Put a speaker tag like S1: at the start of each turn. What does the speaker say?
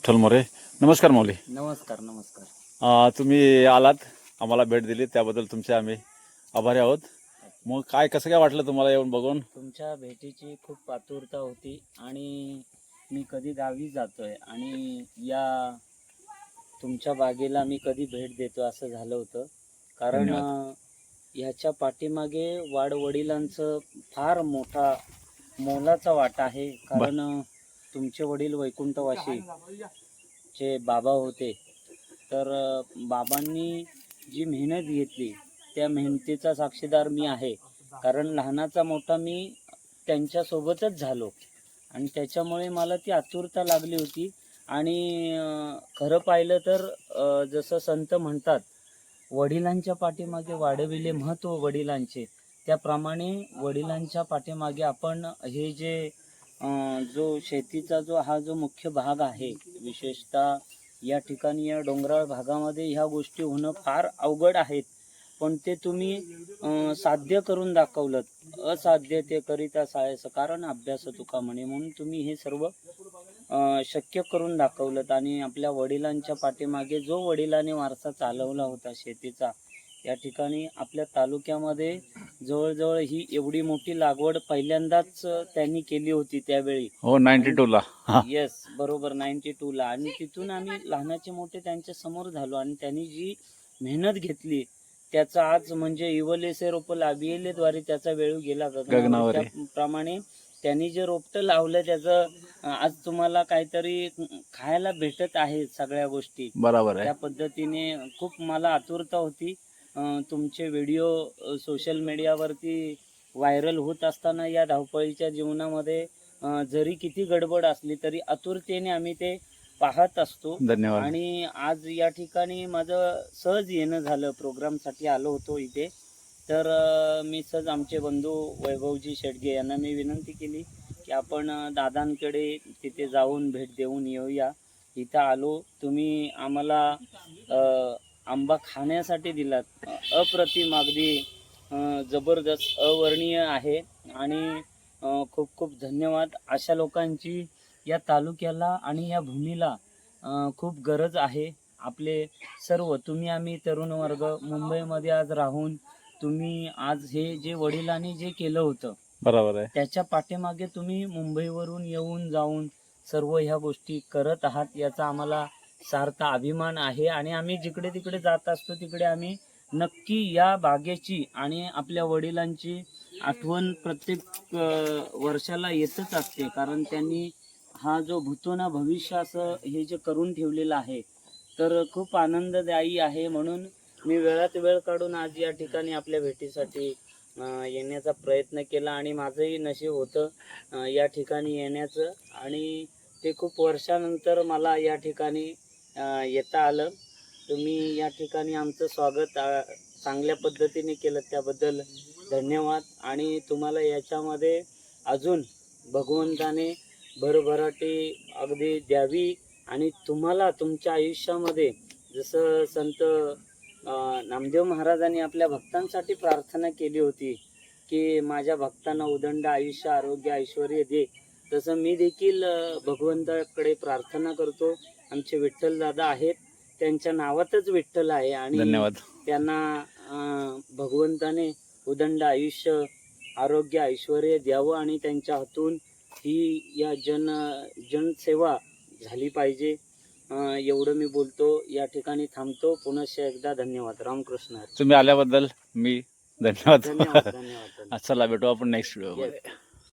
S1: विठ्ठल मोरे. नमस्कार माऊली.
S2: नमस्कार नमस्कार.
S1: तुम्ही आलात, आम्हाला भेट दिली, त्याबद्दल तुमचे आम्ही आभारी आहोत. मग कसं काय वाटलं तुम्हाला येऊन बघून?
S2: तुमच्या भेटीची खूप आतुरता होती आणि मी कधी गावी जातोय आणि या तुमच्या बागेला मी कधी भेट देतो असं झालं होतं. कारण ह्याच्या पाठीमागे वाडवडिलांचं फार मोठा मोलाचा वाटा आहे. कारण तुमचे वडील वैकुंठवासी चे बाबा होते, तर बाबांनी जी मेहनत घेतली त्या मेहनतीचा साक्षीदार मी आहे. कारण लहानाचा मोठा मी त्यांच्यासोबतच झालो आणि त्याच्यामुळे मला ती आतुरता लागली होती. आणि खरं पाहिलं तर जसं संत म्हणतात, वडिलांच्या पाठीमागे वाढविले महत्त्व वडिलांचे, त्याप्रमाणे वडिलांच्या पाठीमागे आपण हे जे जो शेतीचा जो मुख्य भाग आहे, विशेषतः या ठिकाणी या डोंगराळ भागामध्ये ह्या गोष्टी होणं फार अवघड आहेत, पण ते तुम्ही साध्य करून दाखवलं. असाध्य ते करिता सायस कारण अभ्यास तुका म्हणे, म्हणून तुम्ही हे सर्व शक्य करून दाखवलं. आणि आपल्या वडिलांच्या पाठीमागे जो वडिलांनी वारसा चालवला होता शेतीचा, या ठिकाणी आपल्या तालुक्यामध्ये जवळजवळ ही एवढी मोठी लागवड पहिल्यांदाच त्यांनी केली होती त्यावेळी.
S1: हो, 92 ला.
S2: येस, बरोबर, 92 ला. आणि तिथून आम्ही लहानाचे मोठे त्यांच्या समोर झालो आणि त्यांनी जी मेहनत घेतली त्याचा आज म्हणजे इवलेसे रोप लाभिले द्वारे त्याचा वेळ गेला गगनावर. त्याप्रमाणे त्यांनी जे रोपटं लावलं त्याचं आज तुम्हाला काहीतरी खायला भेटत आहे सगळ्या गोष्टी.
S1: बरोबर आहे.
S2: त्या पद्धतीने खूप मला आतुरता होती. तुमचे व्हिडिओ सोशल मीडियावरती व्हायरल होत असताना या धावपळीच्या जीवनामध्ये जरी किती गडबड असली तरी आतुरतेने आम्ही ते पाहत असतो.
S1: धन्यवाद.
S2: आणि आज या ठिकाणी माझं सहज येणं झालं, प्रोग्रामसाठी आलो होतो इथे. तर मी सहज आमचे बंधू वैभवजी शेडगे यांना मी विनंती केली की आपण दादांकडे तिथे जाऊन भेट देऊन येऊया. इथं आलो, तुम्ही आम्हाला आंबा खाण्यासाठी दिलात. अप्रतिम, अगदी जबरदस्त, अवर्णीय आहे. आणि खूप खूप धन्यवाद. अशा लोकांची या तालुक्याला आणि या भूमीला खूप गरज आहे. आपले सर्व तुम्ही आम्ही तरुण वर्ग मुंबईमध्ये आज राहून तुम्ही आज हे जे वडिलांनी जे केलं होतं,
S1: बरोबर आहे,
S2: त्याच्या पाठीमागे तुम्ही मुंबईवरून येऊन जाऊन सर्व ह्या गोष्टी करत आहात, याचा आम्हाला सार्थ अभिमान आहे. आणि आम्ही जिकडे तिकडे जात असतो तिकडे आम्ही नक्की या बागेची आणि आपल्या वडिलांची आठवण प्रत्येक वर्षाला येतच असते. कारण त्यांनी हा जो भूतोना भविष्य असं हे जे करून ठेवलेलं आहे, तर खूप आनंददायी आहे. म्हणून मी वेळात वेळ काढून आज या ठिकाणी आपल्या भेटीसाठी येण्याचा प्रयत्न केला आणि माझंही नशीब होतं या ठिकाणी येण्याचं. आणि ते खूप वर्षानंतर मला या ठिकाणी येता आलं. तुम्ही या ठिकाणी आमचं स्वागत चांगल्या पद्धतीने केलं, त्याबद्दल धन्यवाद. आणि तुम्हाला याच्यामध्ये अजून भगवंताने भरभराटी अगदी द्यावी. आणि तुम्हाला तुमच्या आयुष्यामध्ये जसं संत नामदेव महाराजांनी आपल्या भक्तांसाठी प्रार्थना केली होती की माझ्या भक्तांना उदंड आयुष्य, आरोग्य, ऐश्वर दे, तसं मी देखील भगवंताकडे प्रार्थना करतो. आमचे विठ्ठल दादा आहेत, त्यांच्या नावातच विठ्ठल आहे आणि
S1: धन्यवाद.
S2: त्यांना भगवंताने उदंड आयुष्य, आरोग्य, ऐश्वर द्यावं आणि त्यांच्या हातून ही या जनसेवा झाली पाहिजे. एवढं मी बोलतो, या ठिकाणी थांबतो. पुनश्च एकदा धन्यवाद. रामकृष्ण.
S1: तुम्ही आल्याबद्दल मी धन्यवाद.
S2: धन्यवाद.
S1: चला भेटू आपण नेक्स्ट व्हिडिओ मध्ये.